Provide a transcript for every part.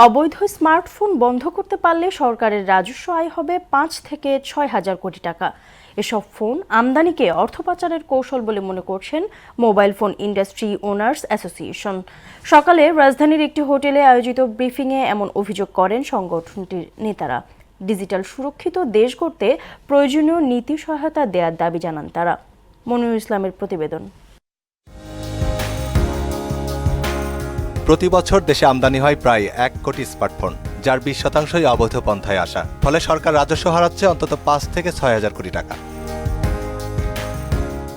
অবৈধ স্মার্টফোন বন্ধ করতে পারলে সরকারের রাজস্ব আয় হবে ৫ থেকে ৬ হাজার কোটি টাকা। এসব ফোন আমদানিকে অর্থ পাচারের কৌশল বলে মনে করছেন mobile phone industry owners association. সকালে রাজধানীর একটি হোটেলে আয়োজিত ব্রিফিংয়ে এমন অভিযোগ করেন সংগঠনটির নেতারা। ডিজিটাল সুরক্ষিত দেশ গড়তে প্রয়োজনীয় নীতি সহায়তা দেওয়ার দাবি জানান তারা। মনিরুল ইসলামের প্রতিবেদন। প্রতি বছর দেশে আমদানি হয় প্রায় ১ কোটি স্মার্টফোন, যার ২০% অবৈধ পন্থায় আসা। ফলে সরকার রাজস্ব হারাচ্ছে অন্তত ৫ থেকে ৬ হাজার কোটি টাকা।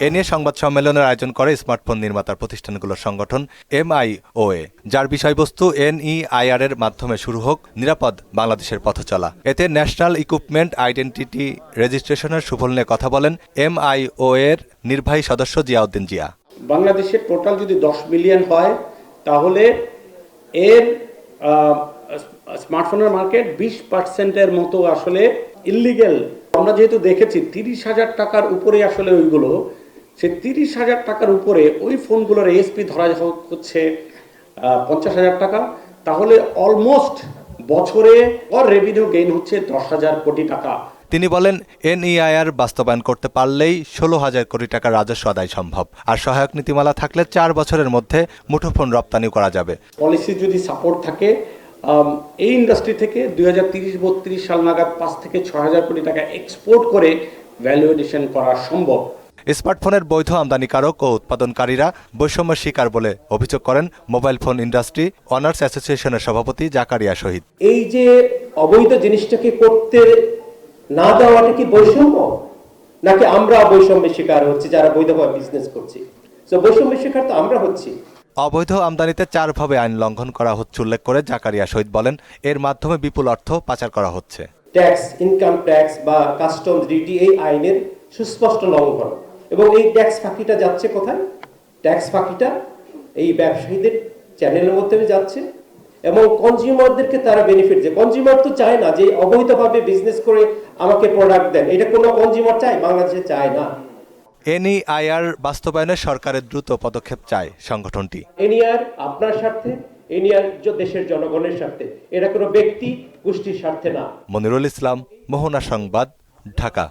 এ নিয়ে সংবাদ সম্মেলনের আয়োজন করে স্মার্টফোন নির্মাতার প্রতিষ্ঠানগুলোর সংগঠন MIOA, যার বিষয়বস্তু NEIR এর মাধ্যমে শুরু হোক নিরাপদ বাংলাদেশের পথ চলা। এতে ন্যাশনাল ইকুইপমেন্ট আইডেন্টিটি রেজিস্ট্রেশনের সুফল নিয়ে কথা বলেন MIOA এর নির্বাহী সদস্য জিয়াউদ্দিন জিয়া। বাংলাদেশের টোটাল যদি ১০ মিলিয়ন হয় তাহলে এর স্মার্টফোনের মার্কেট 20%-এর মতো আসলে ইল্লিগেল। আমরা যেহেতু দেখেছি ৩০,০০০ টাকার উপরে আসলে ওইগুলো, সে ৩০,০০০ টাকার উপরে ওই ফোনগুলোর ASP ধরা হচ্ছে ৫০,০০০ টাকা, তাহলে অলমোস্ট বছরে রেভিনিউ গেইন হচ্ছে ১০,০০০ কোটি টাকা। তিনি বলেন, NEIR বাস্তবায়ন করতে পারলেই ১৬,০০০ কোটি টাকা রাজস্ব আদায় সম্ভব। আর সহায়ক নীতিমালা থাকলে ৪ বছরের মধ্যে মুঠোফোন রপ্তানি করা যাবে। পলিসি যদি সাপোর্ট থাকে, এই ইন্ডাস্ট্রি থেকে 2030-32 সাল নাগাদ ৫ থেকে ৬ হাজার কোটি টাকা এক্সপোর্ট করে ভ্যালু এডিশন করা সম্ভব। স্মার্টফোনের বৈধ আমদানিকারক ও উৎপাদনকারীরা বৈষম্যের শিকার বলে অভিযোগ করেন মোবাইল ফোন ইন্ডাস্ট্রি অনার্স অ্যাসোসিয়েশনের সভাপতি জাকারিয়া শহীদ। এই যে অবৈধ জিনিসটাকে করতে না দেওয়াটা কি বৈষম্য, নাকি আমরা বৈষম্যের শিকার হচ্ছি যারা বৈধভাবে বিজনেস করছি? তো বৈষম্যের শিকার তো আমরা হচ্ছি। অবৈধ আমদানিতে ৪ ভাবে আইন লঙ্ঘন করা হচ্ছে উল্লেখ করে জাকারিয়া শহীদ বলেন, এর মাধ্যমে বিপুল অর্থ পাচার করা হচ্ছে। ট্যাক্স, ইনকাম ট্যাক্স বা কাস্টমস ডিউটি এই আইনের সুস্পষ্ট লঙ্ঘন। এবং এই ট্যাক্স ফাঁকিটা যাচ্ছে কোথায়? ট্যাক্স ফাঁকিটা এই ব্যবসায়ীদের চ্যানেলের মধ্যে যাচ্ছে এবং কনজিউমারদেরকে তারা বেনিফিট দেয়। কনজিউমার তো চায় না যে অবৈধভাবে বিজনেস করে আমাকে প্রোডাক্ট দেন, এটা কোনো কনজিউমার চায়? বাংলাদেশে চায় না। NEIR বাস্তবায়নে সরকারের দ্রুত পদক্ষেপ চায় সংগঠনটি। NEIR আপনার স্বার্থে, NEIR দেশের জনগণের স্বার্থে, এটা কোনো ব্যক্তি গোষ্ঠীর স্বার্থে না। মনিরুল ইসলাম, মোহনা সংবাদ, ঢাকা।